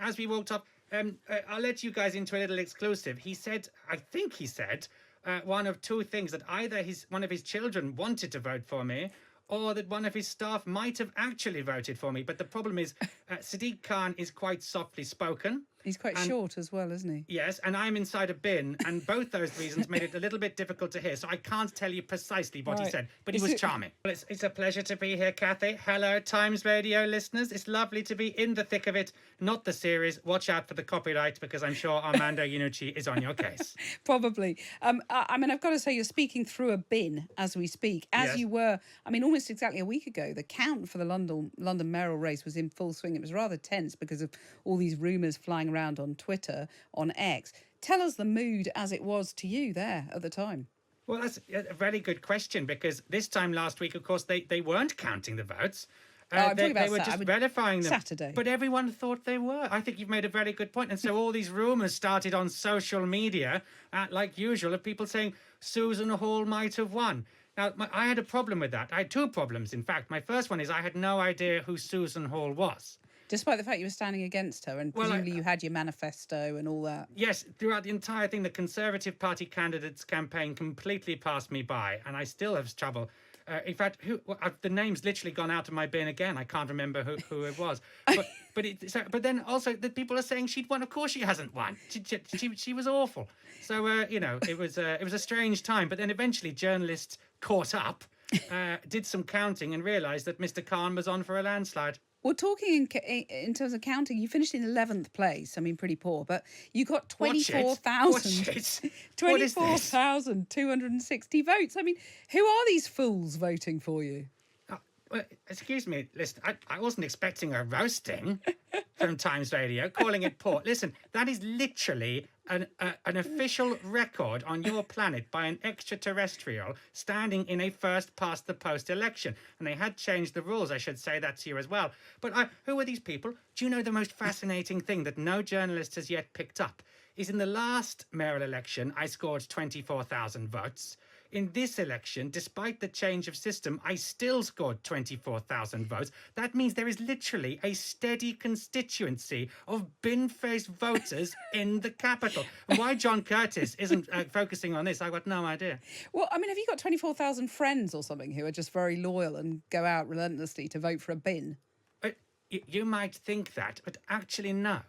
as we walked up, I'll let you guys into a little exclusive. I think he said, one of two things: that either one of his children wanted to vote for me, or that one of his staff might have actually voted for me. But the problem is, Sadiq Khan is quite softly spoken. He's quite short as well, isn't he? Yes, and I'm inside a bin, and both those reasons made it a little bit difficult to hear, so I can't tell you precisely what he said, but he was charming. Well, it's a pleasure to be here, Kathy. Hello, Times Radio listeners. It's lovely to be in the thick of it, not the series. Watch out for the copyright, because I'm sure Armando Iannucci is on your case. Probably. I mean, I've got to say, you're speaking through a bin as we speak, as you were, I mean, almost exactly a week ago. The count for the London mayoral race was in full swing. It was rather tense because of all these rumours flying around on Twitter, on X. Tell us the mood as it was to you there at the time. Well, that's a very good question, because this time last week, of course, they weren't counting the votes. They were just verifying them. Saturday. But everyone thought they were. I think you've made a very good point. And so all these rumours started on social media, like usual, of people saying Susan Hall might have won. Now, I had a problem with that. I had two problems, in fact. My first one is I had no idea who Susan Hall was. Despite the fact you were standing against her, and presumably you had your manifesto and all that. Yes, throughout the entire thing, the Conservative Party candidates campaign completely passed me by, and I still have trouble. In fact, the name's literally gone out of my bin again. I can't remember who it was. But then also the people are saying she'd won. Of course she hasn't won. She was awful. So it was a strange time. But then eventually journalists caught up, did some counting, and realised that Mr. Khan was on for a landslide. Well, talking in terms of counting, you finished in 11th place. I mean, pretty poor, but you got 24,260 votes. I mean, who are these fools voting for you? Well, excuse me, listen, I wasn't expecting a roasting from Times Radio, calling it poor. Listen, that is literally an official record on your planet by an extraterrestrial standing in a first-past-the-post election. And they had changed the rules, I should say that to you as well. But who are these people? Do you know the most fascinating thing that no journalist has yet picked up is in the last mayoral election, I scored 24,000 votes. In this election, despite the change of system, I still scored 24,000 votes. That means there is literally a steady constituency of Binface voters in the capital. And why John Curtis isn't focusing on this, I've got no idea. Well, I mean, have you got 24,000 friends or something who are just very loyal and go out relentlessly to vote for a bin? You might think that, but actually no.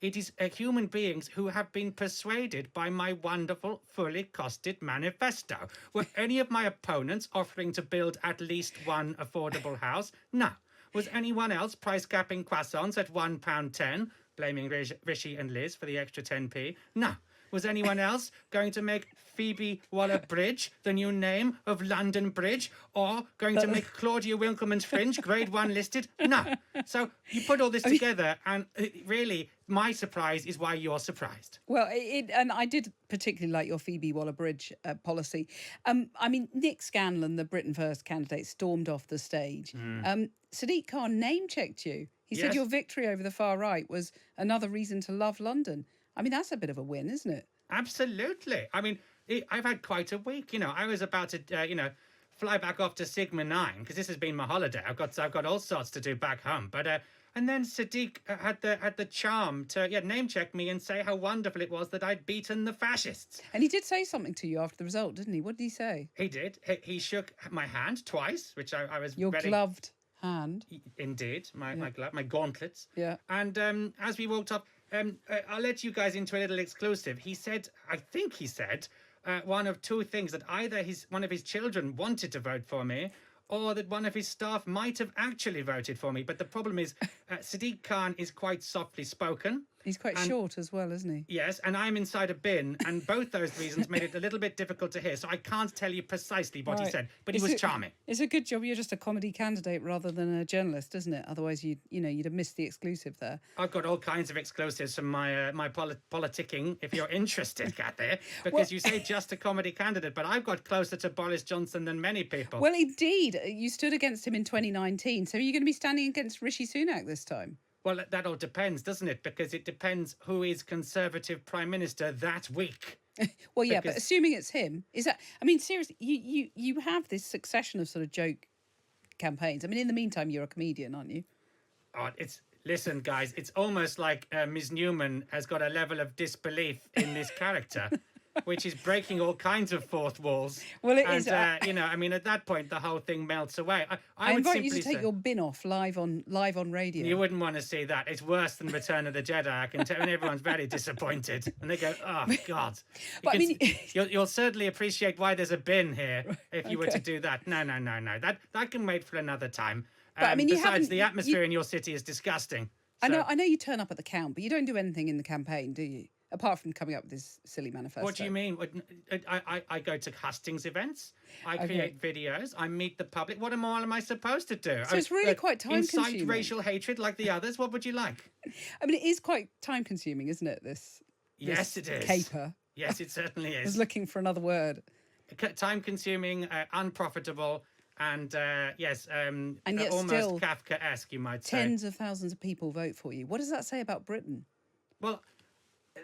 It is human beings who have been persuaded by my wonderful, fully costed manifesto. Were any of my opponents offering to build at least one affordable house? No. Was anyone else price capping croissants at £1.10, blaming Rishi and Liz for the extra 10p? No. Was anyone else going to make Phoebe Waller-Bridge the new name of London Bridge, or going to make Claudia Winkleman's Fringe grade 1 listed? No. So you put all this together, and really, my surprise is why you're surprised. Well, and I did particularly like your Phoebe Waller-Bridge policy. I mean, Nick Scanlon, the Britain First candidate, stormed off the stage. Sadiq Khan name-checked you. He said your victory over the far right was another reason to love London. I mean, that's a bit of a win, isn't it? Absolutely. I mean, I've had quite a week. I was about to, fly back off to Sigma 9 because this has been my holiday. I've got all sorts to do back home. But and then Sadiq had the charm to name check me and say how wonderful it was that I'd beaten the fascists. And he did say something to you after the result, didn't he? What did he say? He did. He shook my hand twice, which I was your gloved hand. Indeed, my glove, my gauntlets. Yeah. And as we walked up. I'll let you guys into a little exclusive. I think he said, one of two things: that either one of his children wanted to vote for me, or that one of his staff might have actually voted for me. But the problem is, Sadiq Khan is quite softly spoken. He's quite short as well, isn't he? Yes, and I'm inside a bin, and both those reasons made it a little bit difficult to hear, so I can't tell you precisely what he said, but he was charming. It's a good job you're just a comedy candidate rather than a journalist, isn't it? Otherwise, you'd have missed the exclusive there. I've got all kinds of exclusives from my politicking, if you're interested, Kathy, because you say just a comedy candidate, but I've got closer to Boris Johnson than many people. Well, indeed. You stood against him in 2019, so are you going to be standing against Rishi Sunak this time? Well, that all depends, doesn't it? Because it depends who is Conservative Prime Minister that week. Well, yeah, but assuming it's him, is that... I mean, seriously, you have this succession of sort of joke campaigns. I mean, in the meantime, you're a comedian, aren't you? Oh, Listen, guys, it's almost like Ms. Newman has got a level of disbelief in this character, which is breaking all kinds of fourth walls. Well, it and, is. you know, I mean, at that point, the whole thing melts away. I would invite you simply to take say, your bin off live on radio. you wouldn't want to see that. It's worse than Return of the Jedi, I can tell. And everyone's very disappointed. And they go, oh, God. But I mean, you'll certainly appreciate why there's a bin here if you were to do that. No. That can wait for another time. But I mean, besides, the atmosphere in your city is disgusting. So. I know you turn up at the count, but you don't do anything in the campaign, do you? Apart from coming up with this silly manifesto. What do you mean? I go to hustings events. I create videos. I meet the public. What more am I supposed to do? So it's really quite time-consuming. Incite racial hatred like the others? What would you like? I mean, it is quite time-consuming, isn't it, Yes, it is. Caper. Yes, it certainly is. I was looking for another word. Time-consuming, unprofitable, and yes, and yet almost still Kafkaesque, you might say. Tens of thousands of people vote for you. What does that say about Britain? Well,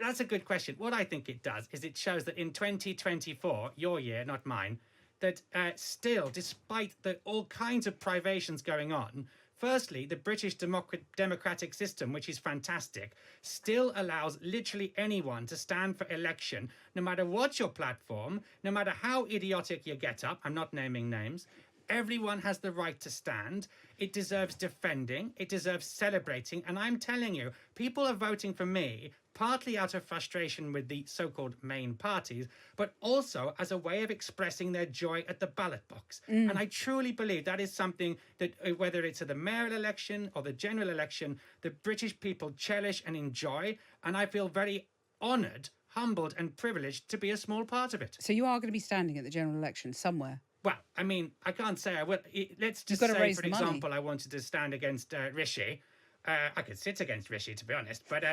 that's a good question. What I think it does is it shows that in 2024, your year, not mine, that still, despite all kinds of privations going on, firstly, the British democratic system, which is fantastic, still allows literally anyone to stand for election, no matter what your platform, no matter how idiotic you get up. I'm not naming names. Everyone has the right to stand. It deserves defending. It deserves celebrating. And I'm telling you, people are voting for me partly out of frustration with the so-called main parties, but also as a way of expressing their joy at the ballot box. And I truly believe that is something that, whether it's at the mayoral election or the general election, the British people cherish and enjoy. And I feel very honoured, humbled and privileged to be a small part of it. So you are going to be standing at the general election somewhere? Well, I mean, I can't say I will. Let's just say, for example, I wanted to stand against Rishi. I could sit against Rishi, to be honest. But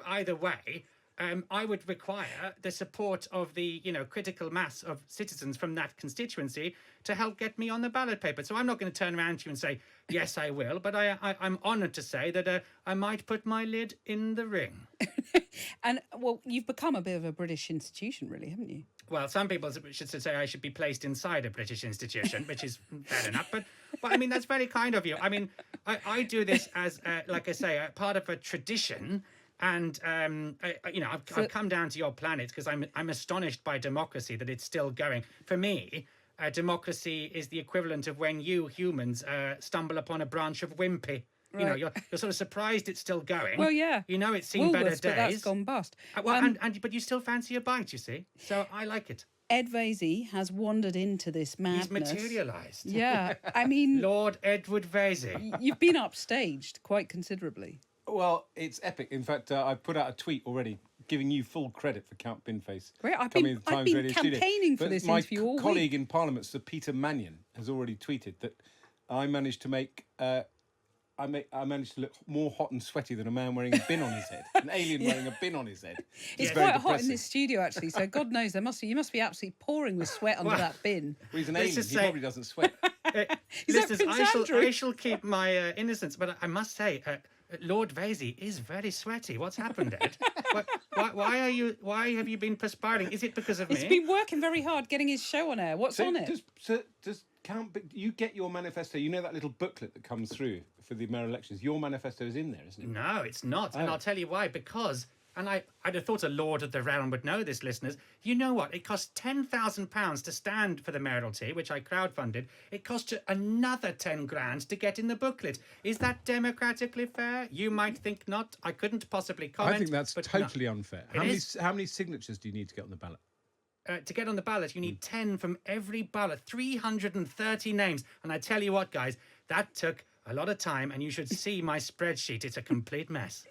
either way, I would require the support of the critical mass of citizens from that constituency to help get me on the ballot paper. So I'm not going to turn around to you and say, yes, I will. But I'm honoured to say that I might put my lid in the ring. And, well, you've become a bit of a British institution, really, haven't you? Well, some people should say I should be placed inside a British institution, which is fair enough. But I mean, that's very kind of you. I mean, I do this as, like I say, part of a tradition. And, I've come down to your planet because I'm astonished by democracy, that it's still going. For me, democracy is the equivalent of when you humans stumble upon a branch of wimpy. Right. You're sort of surprised it's still going. Well, yeah. It's seen better days. But that's gone bust. But you still fancy a bite, you see. So I like it. Ed Vaizey has wandered into this madness. He's materialised. Yeah, I mean... Lord Edward Vaizey. You've been upstaged quite considerably. Well, it's epic. In fact, I've put out a tweet already giving you full credit for Count Binface. Great. I've been campaigning for this interview all week. My colleague in Parliament, Sir Peter Mannion, has already tweeted that I managed to make... I managed to look more hot and sweaty than a man wearing a bin on his head. An alien wearing a bin on his head. It's quite hot in this studio, actually. So God knows you must be absolutely pouring with sweat under that bin. Well, he's an alien. He probably doesn't sweat. Listen, I shall keep my innocence, but I must say, Lord Vaizey is very sweaty. What's happened, Ed? Why have you been perspiring? Is it because of me? He's been working very hard getting his show on air. What's on it? Does Count, you get your manifesto, that little booklet that comes through for the mayoral elections, your manifesto is in there, isn't it? No, it's not. And I'll tell you why. Because, and I'd have thought a lord of the realm would know this, listeners. You know what? It costs £10,000 to stand for the mayoralty, which I crowdfunded. It costs you another 10 grand to get in the booklet. Is that democratically fair? You might think not. I couldn't possibly comment. I think that's totally unfair. How many signatures do you need to get on the ballot? To get on the ballot, you need 10 from every ballot, 330 names. And I tell you what, guys, that took a lot of time, and you should see my spreadsheet. It's a complete mess.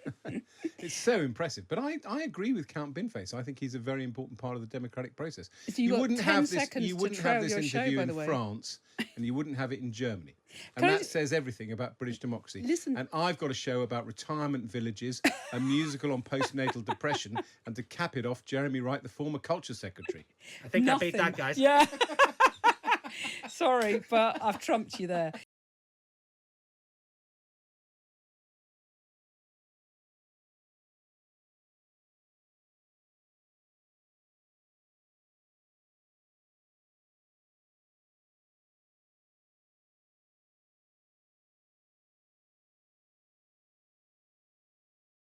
It's so impressive. But I agree with Count Binface. I think he's a very important part of the democratic process. So you wouldn't have this interview in France, and you wouldn't have it in Germany. And that says everything about British democracy. Listen. And I've got a show about retirement villages, a musical on postnatal depression, and to cap it off, Jeremy Wright, the former culture secretary. I think I beat that, guys. Yeah. Sorry, but I've trumped you there.